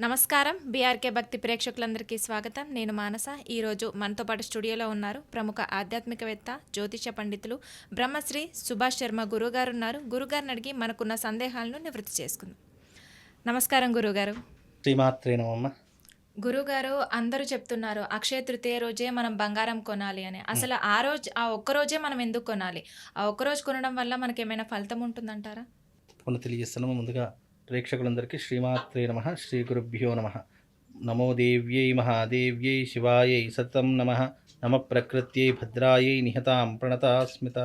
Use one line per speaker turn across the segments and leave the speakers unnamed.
నమస్కారం. బీఆర్కే భక్తి ప్రేక్షకులందరికీ స్వాగతం. నేను మానస. ఈరోజు మనతో పాటు స్టూడియోలో ఉన్నారు ప్రముఖ ఆధ్యాత్మికవేత్త, జ్యోతిష పండితులు బ్రహ్మశ్రీ సుభాష్ శర్మ గురుగారు ఉన్నారు. గురుగారిని అడిగి మనకున్న సందేహాలను నివృత్తి చేసుకుందాం. నమస్కారం గురుగారు.
శ్రీమాత్రే నమః.
గురుగారు, అందరూ చెప్తున్నారు అక్షయ తృతీయ రోజే మనం బంగారం కొనాలి అని. అసలు ఆ ఒక్కరోజే మనం ఎందుకు కొనాలి? ఆ ఒక్కరోజు కొనడం వల్ల మనకి ఏమైనా ఫలితం ఉంటుందంటారా?
తెలియజేస్తున్నాము. ముందుగా ప్రేక్షకులందరికీ శ్రీమాత్రే నమః, శ్రీ గురుభ్యో నమః. నమో దేవ్యై మహాదేవ్యై శివాయై సతం నమః. నమ ప్రకృత్యై భద్రాయై నిహతాం ప్రణతాస్మిత.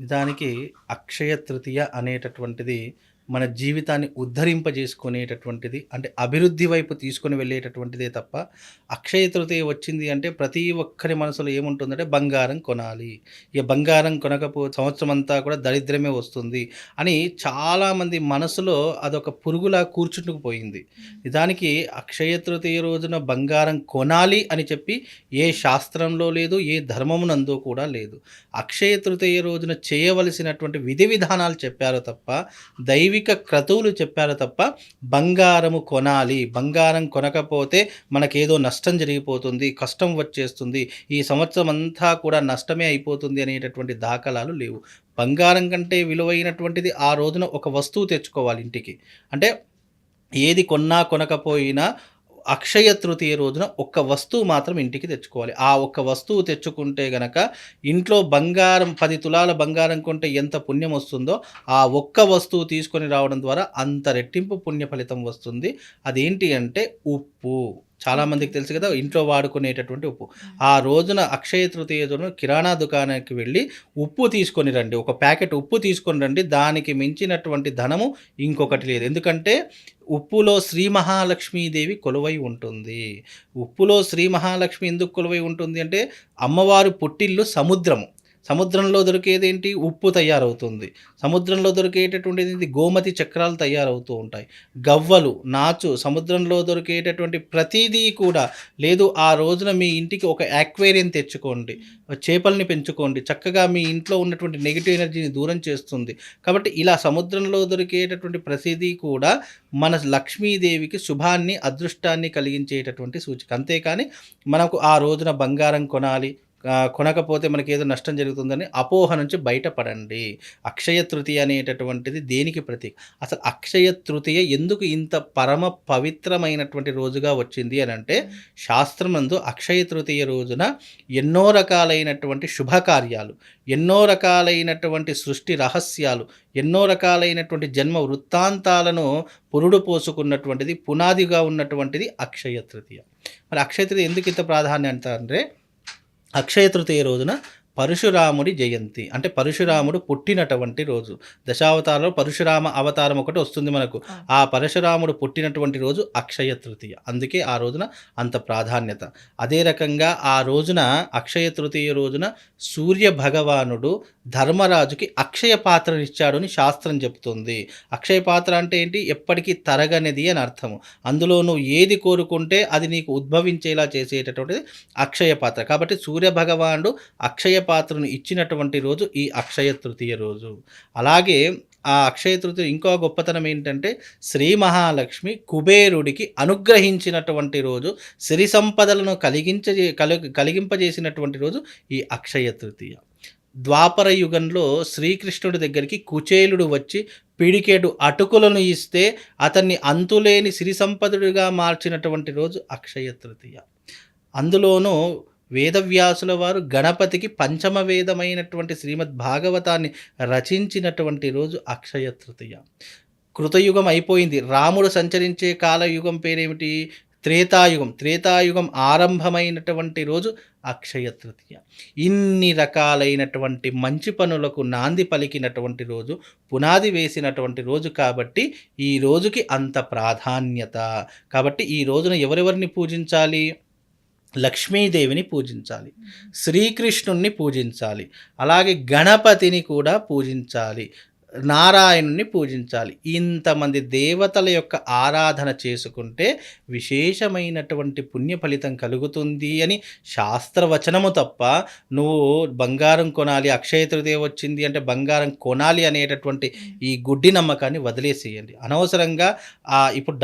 నిజానికి అక్షయ తృతీయ అనేటటువంటిది మన జీవితాన్ని ఉద్ధరింపజేసుకునేటటువంటిది, అంటే అభివృద్ధి వైపు తీసుకొని వెళ్ళేటటువంటిదే తప్ప అక్షయ తృతీయ వచ్చింది అంటే ప్రతి ఒక్కరి మనసులో ఏముంటుందంటే బంగారం కొనాలి, ఇక బంగారం కొనకపోతే సంవత్సరం అంతా కూడా దరిద్రమే వస్తుంది అని చాలామంది మనసులో అదొక పురుగులా కూర్చుంటుకుపోయింది. నిజానికి అక్షయ తృతీయ రోజున బంగారం కొనాలి అని చెప్పి ఏ శాస్త్రంలో లేదు, ఏ ధర్మమునందు కూడా లేదు. అక్షయ తృతీయ రోజున చేయవలసినటువంటి విధి విధానాలు చెప్పారు తప్ప, దైవిక క్రతువులు చెప్పారు తప్ప బంగారము కొనాలి, బంగారం కొనకపోతే మనకేదో నష్టం జరిగిపోతుంది, కష్టం వచ్చేస్తుంది, ఈ సంవత్సరం అంతా కూడా నష్టమే అయిపోతుంది అనేటటువంటి దాఖలాలు లేవు. బంగారం కంటే విలువైనటువంటిది ఆ రోజున ఒక వస్తువు తెచ్చుకోవాలి ఇంటికి. అంటే ఏది కొన్నా కొనకపోయినా అక్షయ తృతీయ రోజున ఒక్క వస్తువు మాత్రం ఇంటికి తెచ్చుకోవాలి. ఆ ఒక్క వస్తువు తెచ్చుకుంటే గనక ఇంట్లో బంగారం 10 తులాల బంగారం కొంటే ఎంత పుణ్యం వస్తుందో ఆ ఒక్క వస్తువు తీసుకొని రావడం ద్వారా అంత రెట్టింపు పుణ్య ఫలితం వస్తుంది. అదేంటి అంటే ఉప్పు. చాలామందికి తెలుసు కదా, ఇంట్లో వాడుకునేటటువంటి ఉప్పు. ఆ రోజున అక్షయ తృతీయ రోజున కిరాణా దుకాణానికి వెళ్ళి ఉప్పు తీసుకొని రండి, ఒక ప్యాకెట్ ఉప్పు తీసుకొని రండి. దానికి మించినటువంటి ధనము ఇంకొకటి లేదు. ఎందుకంటే ఉప్పులో శ్రీ మహాలక్ష్మీదేవి కొలువై ఉంటుంది. ఉప్పులో శ్రీ మహాలక్ష్మి ఎందుకు కొలువై ఉంటుంది అంటే అమ్మవారు పుట్టిల్లు సముద్రము. సముద్రంలో దొరికేదేంటి? ఉప్పు తయారవుతుంది. సముద్రంలో దొరికేటటువంటిది గోమతి చక్రాలు తయారవుతూ ఉంటాయి. గవ్వలు, నాచు, సముద్రంలో దొరికేటటువంటి ప్రతిదీ కూడా లేదు. ఆ రోజున మీ ఇంటికి ఒక యాక్వేరియం తెచ్చుకోండి, చేపల్ని పెంచుకోండి. చక్కగా మీ ఇంట్లో ఉన్నటువంటి నెగిటివ్ ఎనర్జీని దూరం చేస్తుంది. కాబట్టి ఇలా సముద్రంలో దొరికేటటువంటి ప్రతిదీ కూడా మన లక్ష్మీదేవికి శుభాన్ని, అదృష్టాన్ని కలిగించేటటువంటి సూచిక. అంతేకాని మనకు ఆ రోజున బంగారం కొనాలి, కొనకపోతే మనకి ఏదో నష్టం జరుగుతుందని అపోహ నుంచి బయటపడండి. అక్షయ తృతీయ అనేటటువంటిది దేనికి ప్రతీక? అసలు అక్షయ తృతీయ ఎందుకు ఇంత పరమ పవిత్రమైనటువంటి రోజుగా వచ్చింది అని అంటే, శాస్త్రమందు అక్షయ తృతీయ రోజున ఎన్నో రకాలైనటువంటి శుభకార్యాలు, ఎన్నో రకాలైనటువంటి సృష్టి రహస్యాలు, ఎన్నో రకాలైనటువంటి జన్మ వృత్తాంతాలను పురుడు పోసుకున్నటువంటిది, పునాదిగా ఉన్నటువంటిది అక్షయ తృతీయ. మరి అక్షయ తృతీయ ఎందుకు ఇంత ప్రాధాన్యత అంటే, అక్షయ తృతీయ రోజున పరశురాముడి జయంతి, అంటే పరశురాముడు పుట్టినటువంటి రోజు. దశావతారంలో పరశురామ అవతారం ఒకటి వస్తుంది మనకు. ఆ పరశురాముడు పుట్టినటువంటి రోజు అక్షయ తృతీయ. అందుకే ఆ రోజున అంత ప్రాధాన్యత. అదే రకంగా ఆ రోజున అక్షయ తృతీయ రోజున సూర్య భగవానుడు ధర్మరాజుకి అక్షయ పాత్రనిచ్చాడు అని శాస్త్రం చెప్తుంది. అక్షయ పాత్ర అంటే ఏంటి? ఎప్పటికీ తరగనిది అని అర్థము. అందులో నువ్వు ఏది కోరుకుంటే అది నీకు ఉద్భవించేలా చేసేటటువంటిది అక్షయ పాత్ర. కాబట్టి సూర్య భగవానుడు అక్షయ పాత్రను ఇచ్చినటువంటి రోజు ఈ అక్షయ తృతీయ రోజు. అలాగే ఆ అక్షయ తృతీయ ఇంకో గొప్పతనం ఏంటంటే, శ్రీ మహాలక్ష్మి కుబేరుడికి అనుగ్రహించినటువంటి రోజు, సిరి సంపదలను కలిగింపజేసినటువంటి రోజు ఈ అక్షయ తృతీయ. ద్వాపర యుగంలో శ్రీకృష్ణుడి దగ్గరికి కుచేలుడు వచ్చి పిడికేడు అటుకులను ఇస్తే అతన్ని అంతులేని సిరి సంపదుడిగా మార్చినటువంటి రోజు అక్షయ తృతీయ. అందులోనూ వేదవ్యాసుల వారు గణపతికి పంచమ వేదమైనటువంటి శ్రీమద్ భాగవతాన్ని రచించినటువంటి రోజు అక్షయ తృతీయ. కృతయుగం అయిపోయింది. రాముడు సంచరించే కాలయుగం పేరేమిటి? త్రేతాయుగం. త్రేతాయుగం ఆరంభమైనటువంటి రోజు అక్షయ తృతీయ. ఇన్ని రకాలైనటువంటి మంచి పనులకు నాంది పలికినటువంటి రోజు, పునాది వేసినటువంటి రోజు. కాబట్టి ఈ రోజుకి అంత ప్రాధాన్యత. కాబట్టి ఈ రోజున ఎవరెవరిని పూజించాలి? లక్ష్మీదేవిని పూజించాలి, శ్రీకృష్ణుణ్ణి పూజించాలి, అలాగే గణపతిని కూడా పూజించాలి. నారాయణుని పూజించాలి. ఇంతమంది దేవతల యొక్క ఆరాధన చేసుకుంటే విశేషమైనటువంటి పుణ్య ఫలితం కలుగుతుంది అని శాస్త్రవచనము తప్ప, నువ్వు బంగారం కొనాలి, అక్షయ తృతీయ వచ్చింది అంటే బంగారం కొనాలి అనేటటువంటి ఈ గుడ్డి నమ్మకాన్ని వదిలేసేయండి. అనవసరంగా ఇప్పుడు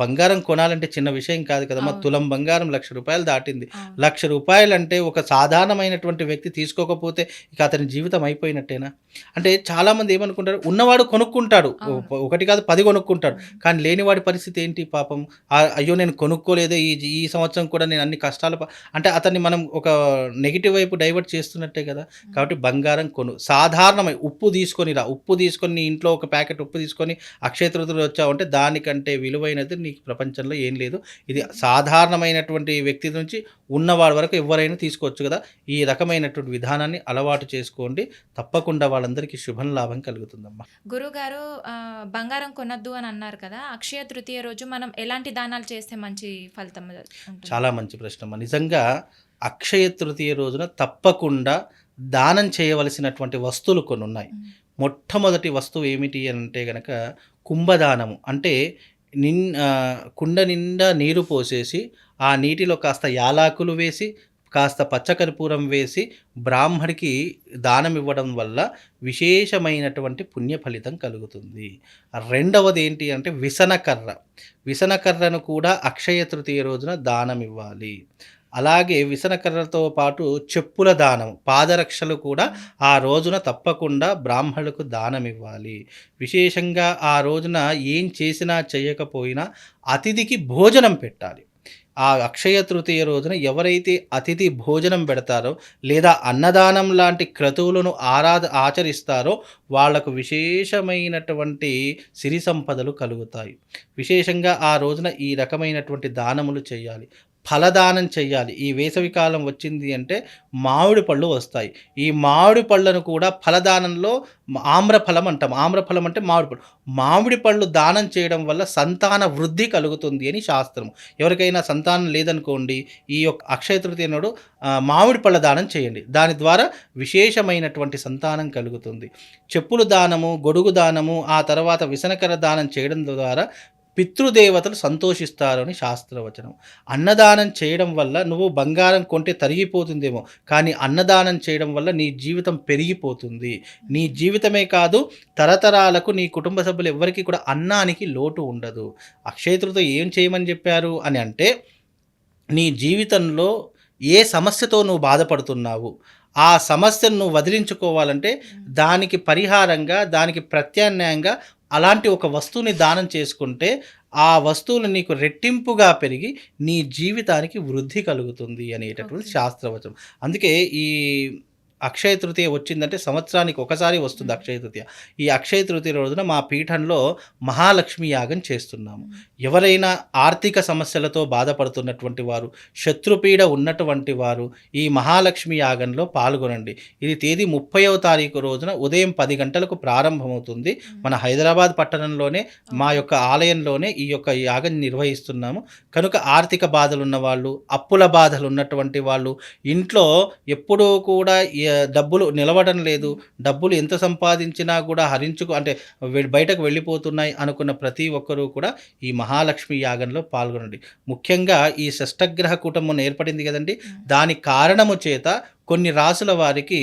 బంగారం కొనాలంటే చిన్న విషయం కాదు కదమ్మా. తులం బంగారం ₹1,00,000 దాటింది. ₹1,00,000 అంటే ఒక సాధారణమైనటువంటి వ్యక్తి తీసుకోకపోతే ఇక అతని జీవితం అయిపోయినట్టేనా? అంటే చాలామంది ఏమనుకుంటారు, ఉన్నవాడు కొనుక్కుంటాడు, ఒకటి కాదు 10 కొనుక్కుంటాడు, కానీ లేనివాడి పరిస్థితి ఏంటి పాపం? అయ్యో నేను కొనుక్కోలేదే, ఈ సంవత్సరం కూడా నేను అన్ని కష్టాలు అంటే అతన్ని మనం ఒక నెగిటివ్ వైపు డైవర్ట్ చేస్తున్నట్టే కదా. కాబట్టి బంగారం కొను, సాధారణమై ఉప్పు తీసుకొని రా, ఉప్పు తీసుకొని నీ ఇంట్లో ఒక ప్యాకెట్ ఉప్పు తీసుకొని అక్షయ తృతీయ వచ్చావు అంటే దానికంటే విలువైనది నీకు ప్రపంచంలో ఏం లేదు. ఇది సాధారణమైనటువంటి వ్యక్తి నుంచి ఉన్నవాడి వరకు ఎవరైనా తీసుకోవచ్చు కదా. ఈ రకమైనటువంటి విధానాన్ని అలవాటు చేసుకోండి, తప్పకుండా వాళ్ళందరికీ శుభం లాభం కలుగుతుందమ్మా.
గురుగారు బంగారం కొనద్దు అని అన్నారు కదా, అక్షయ తృతీయ రోజు మనం ఎలాంటి దానాలు చేస్తే మంచి ఫలితం ఉంటుంది?
చాలా మంచి ప్రశ్న అమ్మా. నిజంగా అక్షయ తృతీయ రోజున తప్పకుండా దానం చేయవలసినటువంటి వస్తువులు కొన్ని ఉన్నాయి. మొట్టమొదటి వస్తువు ఏమిటి అంటే గనక కుంభదానము. అంటే కుండ నిండా నీరు పోసేసి ఆ నీటిలో కాస్త యాలాకులు వేసి కాస్త పచ్చకర్పూరం వేసి బ్రాహ్మడికి దానం ఇవ్వడం వల్ల విశేషమైనటువంటి పుణ్య ఫలితం కలుగుతుంది. రెండవది ఏంటి అంటే విసనకర్ర. విసనకర్రను కూడా అక్షయ తృతీయ రోజున దానం ఇవ్వాలి. అలాగే విసనకర్రతో పాటు చెప్పుల దానం, పాదరక్షలు కూడా ఆ రోజున తప్పకుండా బ్రాహ్మణులకు దానం ఇవ్వాలి. విశేషంగా ఆ రోజున ఏం చేసినా చేయకపోయినా అతిథికి భోజనం పెట్టాలి. ఆ అక్షయ తృతీయ రోజున ఎవరైతే అతిథి భోజనం పెడతారో లేదా అన్నదానం లాంటి క్రతువులను ఆచరిస్తారో వాళ్లకు విశేషమైనటువంటి సిరి సంపదలు కలుగుతాయి. విశేషంగా ఆ రోజున ఈ రకమైనటువంటి దానములు చేయాలి. ఫలదానం చెయ్యాలి. ఈ వేసవి కాలం వచ్చింది అంటే మామిడి పళ్ళు వస్తాయి. ఈ మామిడి పళ్ళను కూడా ఫలదానంలో ఆమ్రఫలం అంటాం. ఆమ్రఫలం అంటే మామిడి పళ్ళు. మామిడి పళ్ళు దానం చేయడం వల్ల సంతాన వృద్ధి కలుగుతుంది అని శాస్త్రం. ఎవరికైనా సంతానం లేదనుకోండి, ఈ యొక్క అక్షయ తృతీయ నాడు మామిడి పళ్ళ దానం చేయండి. దాని ద్వారా విశేషమైనటువంటి సంతానం కలుగుతుంది. చెప్పులు దానము, గొడుగు దానము, ఆ తర్వాత విసనకర దానం చేయడం ద్వారా పితృదేవతలు సంతోషిస్తారు అని శాస్త్రవచనం. అన్నదానం చేయడం వల్ల నువ్వు బంగారం కొంటే తరిగిపోతుందేమో, కానీ అన్నదానం చేయడం వల్ల నీ జీవితం పెరిగిపోతుంది. నీ జీవితమే కాదు, తరతరాలకు నీ కుటుంబ సభ్యులు ఎవరికి కూడా అన్నానికి లోటు ఉండదు. అక్షయ తృతీయ ఏం చేయమని చెప్పారు అని అంటే, నీ జీవితంలో ఏ సమస్యతో నువ్వు బాధపడుతున్నావు, ఆ సమస్యను నువ్వు వదిలించుకోవాలంటే దానికి పరిహారంగా, దానికి ప్రత్యామ్నాయంగా అలాంటి ఒక వస్తువుని దానం చేసుకుంటే ఆ వస్తువులు నీకు రెట్టింపుగా పెరిగి నీ జీవితానికి వృద్ధి కలుగుతుంది అనేటటువంటి శాస్త్రవచనం. అందుకే ఈ అక్షయ తృతీయ వచ్చిందంటే సంవత్సరానికి ఒకసారి వస్తుంది అక్షయ తృతీయ. ఈ అక్షయ తృతీయ రోజున మా పీఠంలో మహాలక్ష్మి యాగం చేస్తున్నాము. ఎవరైనా ఆర్థిక సమస్యలతో బాధపడుతున్నటువంటి వారు, శత్రుపీడ ఉన్నటువంటి వారు ఈ మహాలక్ష్మి యాగంలో పాల్గొనండి. ఇది తేదీ 30వ తారీఖు రోజున ఉదయం 10 గంటలకు ప్రారంభమవుతుంది. మన హైదరాబాద్ పట్టణంలోనే మా యొక్క ఆలయంలోనే ఈ యొక్క యాగం నిర్వహిస్తున్నాము. కనుక ఆర్థిక బాధలు ఉన్నవాళ్ళు, అప్పుల బాధలు ఉన్నటువంటి వాళ్ళు, ఇంట్లో ఎప్పుడూ కూడా డబ్బులు నిలవడం లేదు, డబ్బులు ఎంత సంపాదించినా కూడా అంటే బయటకు వెళ్ళిపోతున్నాయి అనుకున్న ప్రతి ఒక్కరూ కూడా ఈ మహాలక్ష్మి యాగంలో పాల్గొనండి. ముఖ్యంగా ఈ షష్టగ్రహ కూటమి ఏర్పడింది కదండి, దాని కారణము చేత కొన్ని రాసుల వారికి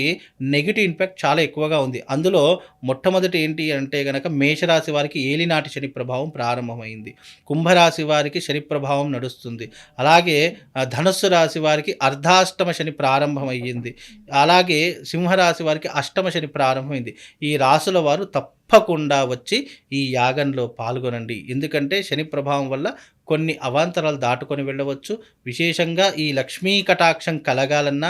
నెగిటివ్ ఇంపాక్ట్ చాలా ఎక్కువగా ఉంది. అందులో మొట్టమొదటి ఏంటి అంటే కనుక మేషరాశి వారికి ఏలినాటి శని ప్రభావం ప్రారంభమైంది. కుంభరాశి వారికి శని ప్రభావం నడుస్తుంది. అలాగే ధనుస్సు రాశి వారికి అర్ధాష్టమ శని ప్రారంభమయ్యింది. అలాగే సింహరాశి వారికి అష్టమ శని ప్రారంభమైంది. ఈ రాసుల వారు తప్పకుండా వచ్చి ఈ యాగంలో పాల్గొనండి. ఎందుకంటే శని ప్రభావం వల్ల కొన్ని అవాంతరాలు దాటుకొని వెళ్ళవచ్చు. విశేషంగా ఈ లక్ష్మీ కటాక్షం కలగాలన్నా,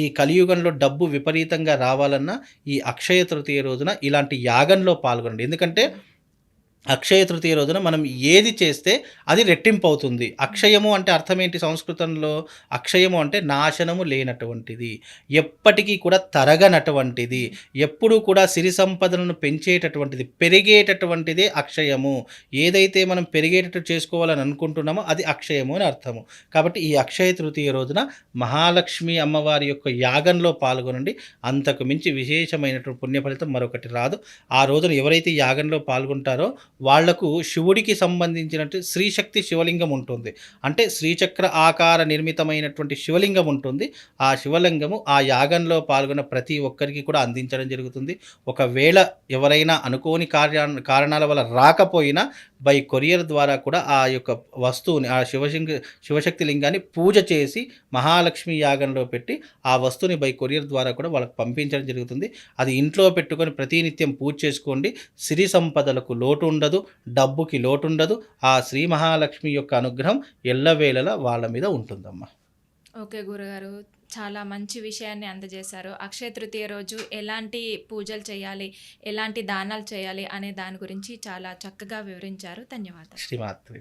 ఈ కలియుగంలో డబ్బు విపరీతంగా రావాలన్నా ఈ అక్షయ తృతీయ రోజున ఇలాంటి యాగంలో పాల్గొనండి. ఎందుకంటే అక్షయ తృతీయ రోజున మనం ఏది చేస్తే అది రెట్టింపు అవుతుంది. అక్షయము అంటే అర్థం ఏంటి సంస్కృతంలో? అక్షయము అంటే నాశనము లేనటువంటిది, ఎప్పటికీ కూడా తరగనటువంటిది, ఎప్పుడూ కూడా సిరి సంపదలను పెంచేటటువంటిది, పెరిగేటటువంటిదే అక్షయము. ఏదైతే మనం పెరిగేటట్టు చేసుకోవాలని అనుకుంటున్నామో అది అక్షయము అని అర్థము. కాబట్టి ఈ అక్షయ తృతీయ రోజున మహాలక్ష్మి అమ్మవారి యొక్క యాగంలో పాల్గొనండి. అంతకు మించి విశేషమైనటువంటి పుణ్య ఫలితం మరొకటి రాదు. ఆ రోజున ఎవరైతే యాగంలో పాల్గొంటారో వాళ్లకు శివుడికి సంబంధించినట్టు శ్రీశక్తి శివలింగం ఉంటుంది. అంటే శ్రీచక్ర ఆకార నిర్మితమైనటువంటి శివలింగం ఉంటుంది. ఆ శివలింగము ఆ యాగంలో పాల్గొన్న ప్రతి ఒక్కరికి కూడా అందించడం జరుగుతుంది. ఒకవేళ ఎవరైనా అనుకోని కారణాల వల్ల రాకపోయినా బై కొరియర్ ద్వారా కూడా ఆ యొక్క వస్తువుని, ఆ శివశక్తి లింగాన్ని పూజ చేసి మహాలక్ష్మి యాగంలో పెట్టి ఆ వస్తువుని బై కొరియర్ ద్వారా కూడా వాళ్ళకి పంపించడం జరుగుతుంది. అది ఇంట్లో పెట్టుకొని ప్రతినిత్యం పూజ చేసుకోండి. సిరి సంపదలకు లోటు ఉండదు, డబ్బుకి లోటు ఉండదు. ఆ శ్రీ మహాలక్ష్మి యొక్క అనుగ్రహం ఎల్లవేళలా వాళ్ళ మీద ఉంటుందమ్మా.
ఓకే గురుగారు, చాలా మంచి విషయాన్ని అందజేశారు. అక్షయ తృతీయ రోజు ఎలాంటి పూజలు చేయాలి, ఎలాంటి దానాలు చేయాలి అనే దాని గురించి చాలా చక్కగా వివరించారు. ధన్యవాదాలు.
శ్రీమాత్రి.